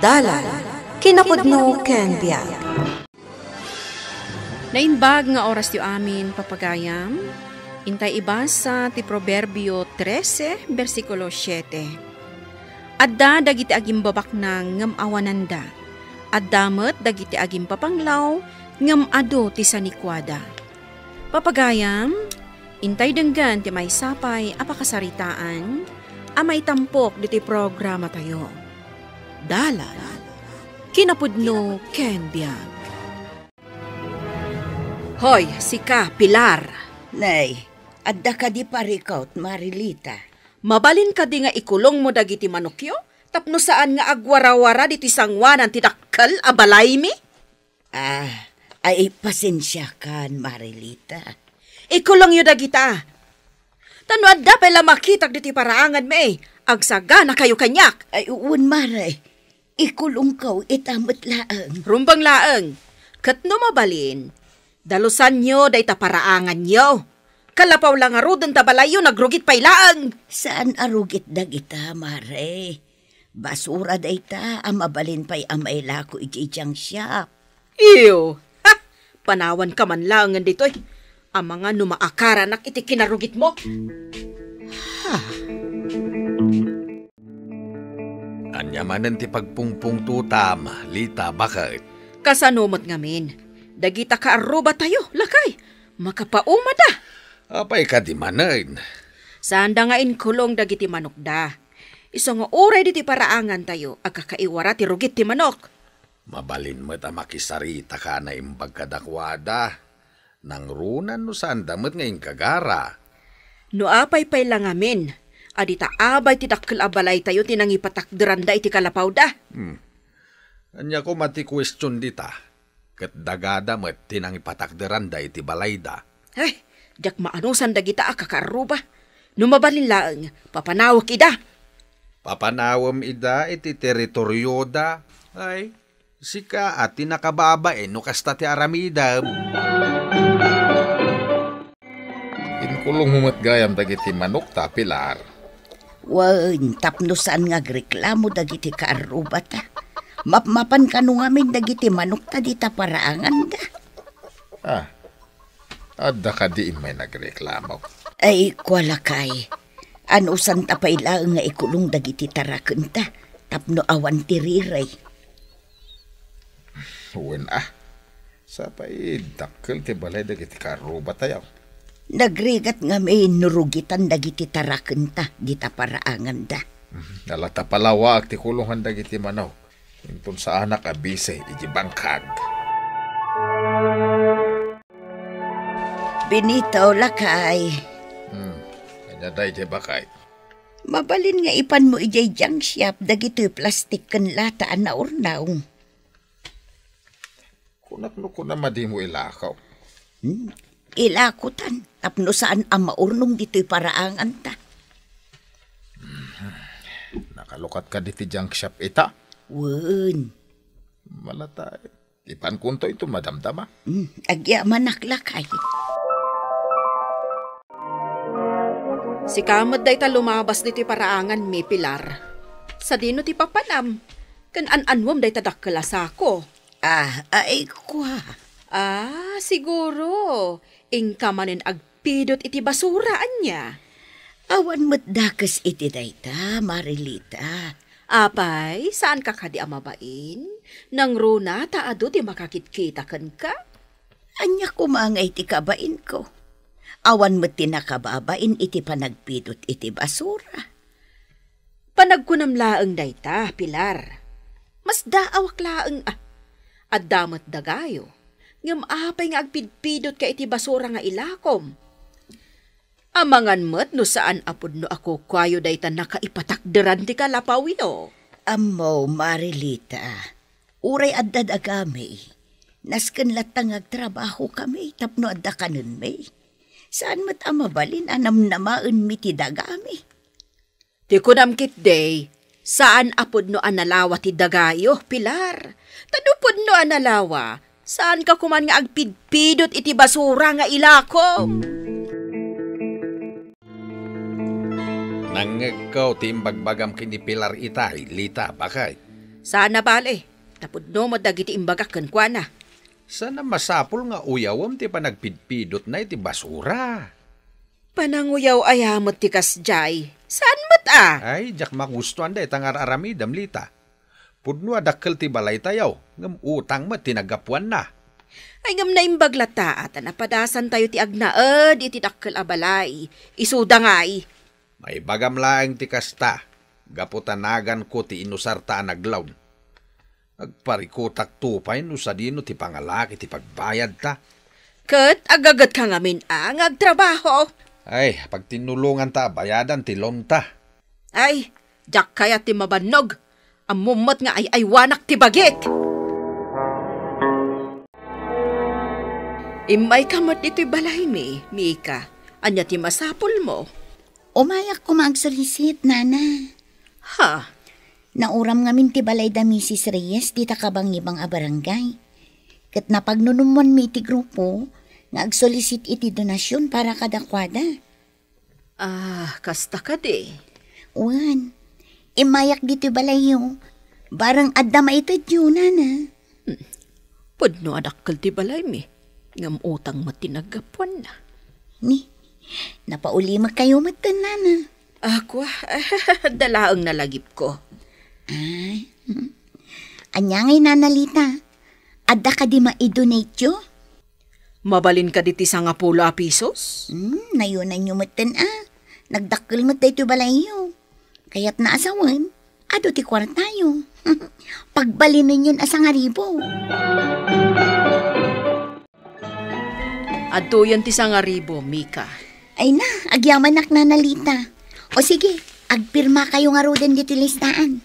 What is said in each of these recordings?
Dalan, kinapudno ken biag. Nainbag nga oras yu amin, papagayam. Intay ibasa ti Proverbio 13, versikulo 7. Adda dagiti agim babak na ngam awananda. Addamet dagiti agim papanglaw ngam ado ti sanikwada. Papagayam, intay denggan ti may sapay apakasaritaan, amay tampok diti programa tayo. Dalan, kinapudno ken biag. Hoy, sika, Pilar. Nay, adda ka di parikaut, Marilita. Mabalin ka di nga ikulong mo dagiti manokyo? Tapno saan nga agwarawara diti sangwanan ti dakkel a balay mi? Ay pasensya kan, Marilita. Ikulong yu dagita. Tano adda pala makitag diti paraangan mi. Agsaga na kayo kanyak. Ay uwan, Maray. Ikulong kaw itamat laang. Rumbang laeng. Kat no mabalin. Dalusan nyo day taparaangan nyo. Kalapaw lang arudon tabalayo nagrugit pay laeng. Saan arugit dagita, Maray? Basura day ta, amabalin pa'y amay lako ijijang shop. Ew! Ha! Panawan ka man laangan dito'y. Ang mga numaakaranak iti kinarugit mo. Ha? Anyamanan ti pagpungpung tutam, Lita, bakit? Kasanumot ngamin. Dagita ka aruba tayo, lakay. Makapauma da. Apay ka di manen. Saan da nga inkulong dagiti manok da. Iso nga uray diti paraangan tayo, agkakaiwara ti rugit ti manok. Mabalin mo ta makisarita ka na imbag kadakwada. Nang runan no saan damot ngayon kagara. No apay pay lang amin. Adita abay ti dakkel abalay tayo tinangipatakderan da iti kalapaw da. Anya ko mati question dita. Kat dagada mo tinangipatakderan da iti balay da. Ay, diyak maanusan dagita akakaruba. Numabalin laeng, papanawak ida. Papanawam ida iti teritoryo da. Ay, sika at tinakababa no kasta ti aramida. Inkulong humat gayam dagiti manok ta, Pilar. Wan, tapnosan nga reklamo dagiti kaaruba ta. Mapmapan ka nung amin dagiti manok ta di ta paraangan da. Adda ka di may nagreklamo. Ay, kwalakay. Anusan ta pailaang nga ikulong dagiti taraken ta. Tapno awan tiriray. Uwan Sapay dakkel ti balay dagiti karuba tayo. Nagrigat nga may nurugitan dagiti taraken ta di ta paraangan da. Nalata palawag ti kulungan dagiti manok. Intun sa anak abise iti bangkag. Binitaw lakay. Kanya day di bakay. Mabalin nga ipan mo ijay junk shop dagito'y plastik kan lataan na urnaw. Kunak no kuna madi mo ilakaw. Ilakutan. Tapno saan ang maurnong dito'y paraangan ta. Nakalukat ka diti junk shop ita. Wen. Malata. Ipan kunto ito madamdama. Agya manaklakay. Si kamad day ta lumabas diti paraangan mi, Pilar. Sa dino ti papanam. Kan an-anwam day ta dakkelasako. Ay kwa. Siguro. Ingka manin agpidot iti basuraan niya. Awan mo't dakas iti dayta, Marilita. Apay, saan ka kadi amabain? Nang runa taado ti makakitkita kan ka? Anya kumangay ti kabain ko. Awan mo't tinakababain iti panagpidot iti basura. Panagkunam laeng dayta, Pilar. Mas daawak laeng at damot dagayo. Ngam apay nga agpidpidot ka iti basura nga ilakom. Amangan mo't no saan apod no ako kwayo dayta nakaipatakderan ti kalapawino. Amo, Marilita. Uray adda agami. Nasken latang agtrabaho kami tapno adda kanon may. Saan mo't amabalin anam namaen mi ti dagami. Ti kunamkit day, saan apod no analawa ti dagayo, Pilar? Tadupod no analawa, saan ka kuman nga agpidpidot iti basura nga ilakom? Nangagaw ti imbagbagam kini Pilar itay, Lita, bakay? Sana bale, tapudno mo dagiti imbagak ken kuana. Sana masapol nga uyawam ti panagpidpidot na iti basura. Pananguyaw ayamot ti kasjay. Saan mat Ay, jak magustuhan da itang aramidam lita. Pudno adakkel ti balay tayaw, ngam utang mat tinagapuan na. Ay ngam na imbaglata at napadasan tayo ti agnaed iti dakkel abalay. Isuda ngay. May bagam laeng ti kasta, gaputanagan ko ti inusarta naglawn. Agparikutak tupay no sa dino ti pangalaki ti pagbayad ta. Ket agagat ka ngamin ang agtrabaho. Ay, pag tinulungan ta, bayadan ti loan ta. Ay, jak kaya ti mabanog. Amumot nga ay aywanak ti bagit. Imay kamot ito'y balay mi, Mika. Anya ti masapol mo. Umayak ko magsalisit, nana. Ha? Nauram ngamin ti balay da Mrs. Reyes di takabang ibang abarangay. Ket napagnunumon mi ti grupo, nga agsolisit iti donasyon para kadakwada. Kasta ka di. Uwan, imayak dito balayo. Barang adda maitad yun, nana. Pudno adakkel ti balay mi. Ngam utang matinagapuan na. Ni, napaulima kayo matan, nana. Ako, dalaang nalagip ko. Ay, anya ngay nanalita. Adda ka di ma-donate yo? Mabalin ka diti sa nga pulo a pisos? Nayunan nyo matan Nagdakkel mo tayo balayo. Kaya't naasawan, ado ti kwartayo. Pagbalinin yun asang aribo. Ado yan ti sa nga ribo, Mika. Ay na, agyaman nanalita. O sige, agpirma kayo nga roden dito listaan.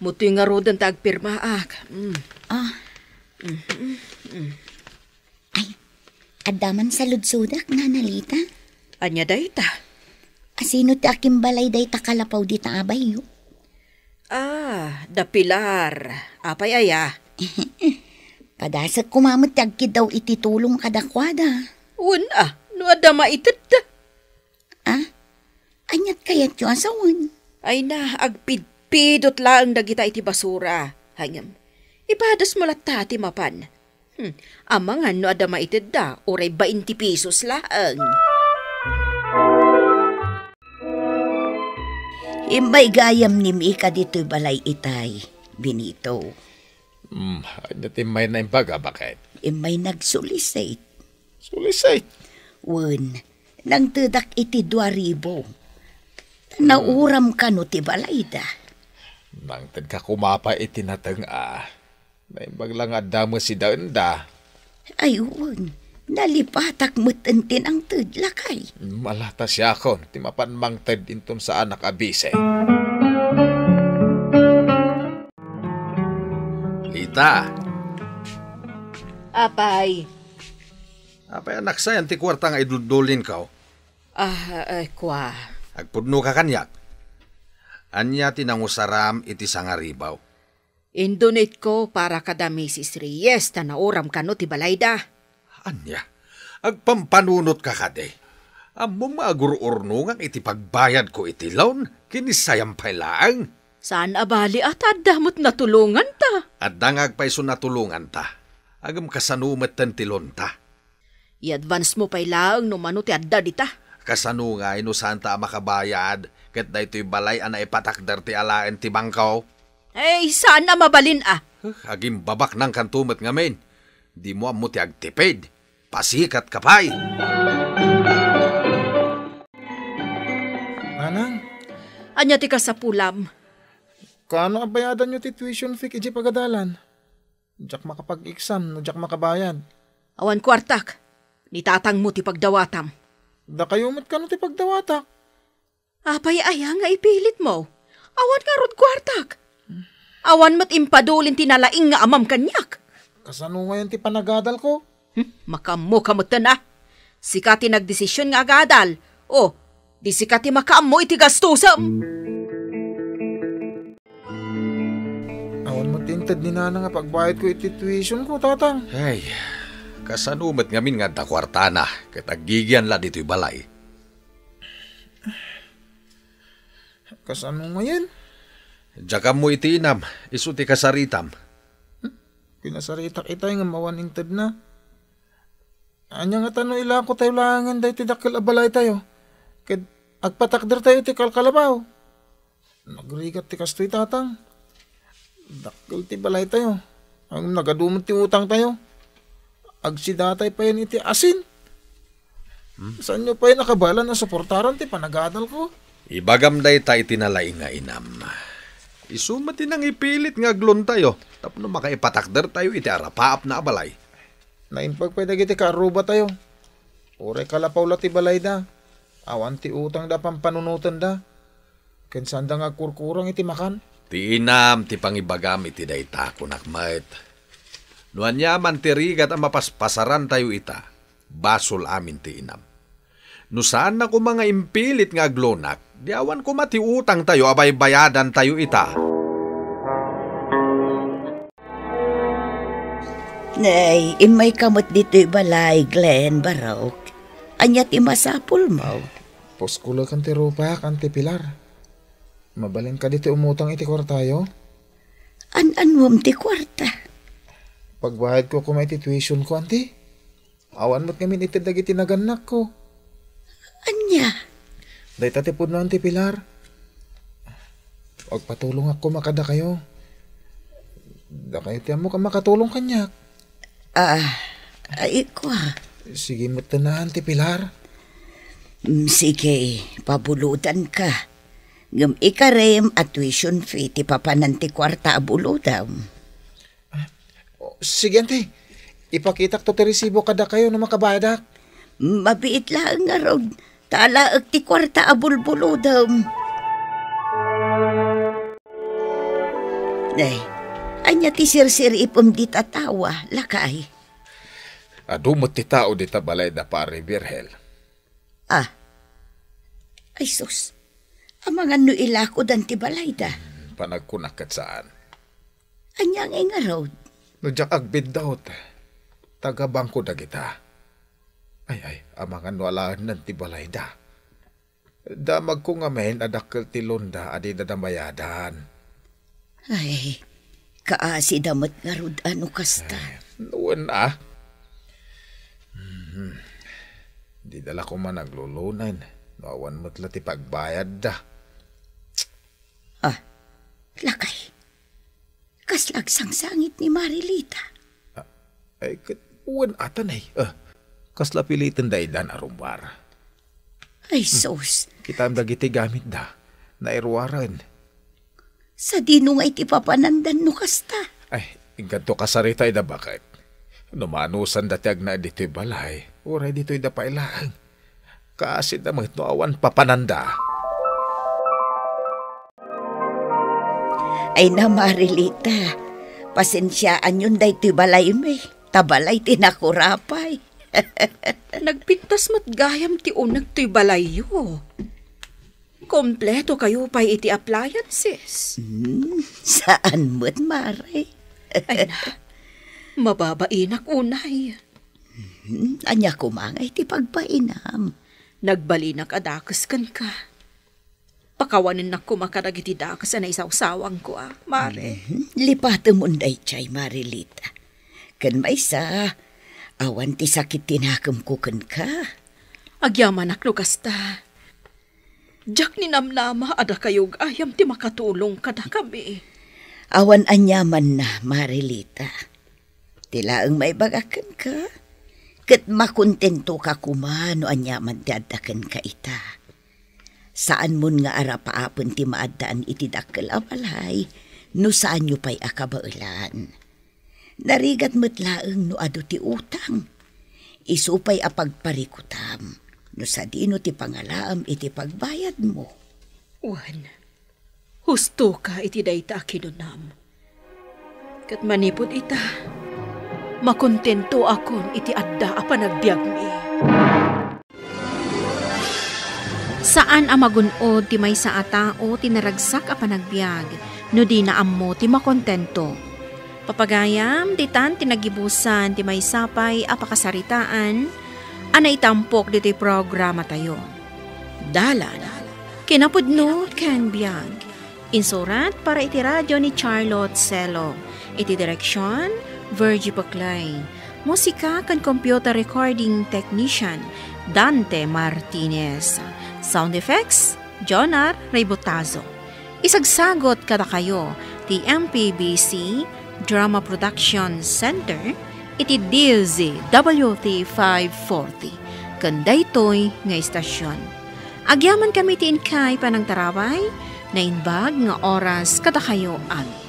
Mutoy nga roden ta agpirmaak. Ay, adaman sa ludsudak nanalita. Anya day ta? Asino ti aking balay day takalapaw di ta abay yo? Da Pilar. Apay aya. Padasag kumamot ti agkid daw ititulong kadakwada. No ada maited da. Anyat kayat yo asawan. Ay na, agpidpidot lang dagita iti basura. Hangam, ipadas mo lata ti mapan. Amangan no ada maited da, oray 20 pesos laang. Imbay gayam ni Mika dito'y balay itay, Benito. Natimay na yung baga, bakit? Imbay nagsulisate. Sulisay. Wen, nang tudak iti 2,000. Nauram ka no ti balay da. Nang tad ka kumapa itinatang naimbag lang adamo si Daunda. Ay, wen, nalipatak mutentin ang tudlakay. Malata siya ako, timapanmang tad inton sa anak abise. Lita. Apay. Apay anak sa yan, ti kwarta nga idudulin ka. Kwa. Agpudno ka kanyak. Anya tinangusaram iti sangaribaw. Indonate ko para kada Mrs. Reyes na nauram ka no ti balayda. Anya, agpampanunot ka kade. Among maagururnungang iti pagbayad ko iti loan, kinisayam pailaang. Saan abali at adamot natulungan ta? At dangag paiso natulungan ta. Agam kasanumat tan tilon ta. I-advance mo pailaang no mano ti adda dita. Kasanungay no saan ta makabayad, ket da ito'y balay ana ipatakder ti alaen ti bangkaw. Ay, saan na mabalin Agim babak ng kantumet ngamin. Di mo amo ti agtipid. Pasikat kapay. Anang, Anya ti ka sa pulam. kaano abayadan nyo ti tuition fee iji pagadalan? Diyak makapag-exam, no diyak makabayad. Awan kwartak. Nitatang mo ti pagdawatam. Da kayo mat ka no ti pagdawatak. Apay aya nga ipilit mo. Awan nga rod kwartak. Awan mat impadulin tinalaing nga amam kanyak. Kasano ngayon ti panagadal ko? Makamo kamutan na. Sikati nagdesisyon nga agadal. O, di sikati makaamo iti gastusam. Awan mo tinted ni nana nga pagbayad ko iti tuition ko, tatang. Ay, kasanumat ngamin nga da kwartana, ket aggigyan la dito'y balay. Kasano ngayon? Diyaka mo iti inam, iso ti kasaritam. Pinasaritak itay nga mawan inted na. Anya nga tanong ila ko tayo langan dahi ti dakkel abalay tayo. Ked agpatakder tayo ti kalkalabaw. Nagrigat ti kastoy tatang. Dakkel ti balay tayo. Ang nagadumot ti utang tayo. Agsidatay pa yan iti asin. Saan nyo pa yung nakabala na suportaran ti panagadal ko? Ibagam day tayo tinalaing nga inam. Isumati nang ipilit nga aglon tayo. Tapno makaipatakder tayo iti arapaap na abalay. Naimpagpwede iti karuba tayo. Ure kalapaw ti balay da. Awan ti utang da pampanunutan da. Kensan da nga kurkurang iti makan. Ti inam ti pangibagam iti day ta kunakmait. Nuan yaman ti rigat ang mapaspasaran tayo ita. Basol amin ti inam. No saan na ko mga impilit nga aglonak, di awan ko matiutang tayo abay bayadan tayo ita. Nay, imay kamot dito'y balay, Glenn Barok. Anya ti masapul mo. Poskula kan ti rupa, kan ti pilar. Mabaleng ka dito umutang iti kwartayo. An-anwam ti kwarta. Pagbahad ko kumay ti tuition ko, anti. Awan mo't ngamin iti dagiti naganak ko. Anya? Day tatipod no, anti pilar. Pagpatulong ako makada kayo. Da kayo tiyan mo ka makatulong kanyak. Ay ko. Sige mo't tanahan ti pilar. Sige, pabuludan ka. Ngam ikarem at tuition fee ti papanan ti kwarta abuludam. Sige, anti. Ipakitak to ti resibo kada kayo na makabayadak. Mabiit lang nga rod. Talaag ti kwarta abulbuludam. Nay, anya ti sirsir ipom di tatawa, lakay. Adumot ti tao di tabalay da pare Virgel. Ay sus, amangan no ilako dan ti balay da. Panagkunak kat saan. Anyang nga rod. No jak agbid daw taga bangko da kita. Ay, amangan walaan ng tibalay da. Damag ko nga men adakkel ti londa adi dadambayadan. Ay, kaasi damat nga rod ano kasta. Nuwan Di dala ko man naglulunan. Nawan mo't ti pagbayad da. Lakay. Kaslag sangsangit ni Marilita. Ay, uwan atan ay. Kasla pilitan da idan arumbar. Ay sus. Kita ang dagiti gamit da. Nairwaran. Sa dino nga iti papanandan no kasta. Ay, inganto kasaritay da bakit? Numanusan dati agna dito'y balay. Uray dito'y da pailang. Kaasid na mga awan papananda. Ay na Marilita. Pasensyaan yun da ito'y balay may. Tabalay tinakurapay. Nagpintas mo't gayam ti unag to'y balayo. Kompleto kayo pa iti appliances. Saan mo't, Mare? Ay na, mababainak unay. Anya kumangay ti pagpainam. Nagbalinak adakas kan ka. Pakawanin na kumakadag iti dakas na isawsawang ko Mare. Lipato mo nday chay, Marilita. Kan may sa, awan ti sakit tinakam ko kan ka. Agyaman ak kasta. Diyak ni namnama ada kayo ayam ti makatulong kada kami. Awan anyaman na, Marilita. Tilaang may bagakan ka. Kat makontento ka kumano anyaman ti adakan ka ita. Saan mon nga arapaapon ti maadaan iti dakkel abalay, no saan nyo pa'y akabailan. Narigat mo't laeng no ado ti utang. Isupay apagparikutam, no sa dino ti pangalaam iti pagbayad mo. Wan, husto ka iti dayta kinunam. Kat manipod ita, makontento akon iti adda a panagbiag mi. Saan ang magunod ti may sa atao ti naragsak a panagbiag, no di na ammo ti makontento. Papagayam, ditan tinagibusan ti may sapay a pakasaritaan, ana itampok diti programa tayo. Dalan, kinapudno ken biag, Insurat para iti radyo ni Charlotte Celo. Iti direksyon, Virgie Paclay. Musika kan computer recording technician, Dante Martinez. Sound effects, Jonar Reybotazo. Isagsagot kada kayo, ti MPBC Drama Production Center, iti DZWT 540. Kandaytoy nga istasyon. Agyaman kami ti inkay panang taraway, na inbag nga oras kada kayo amin.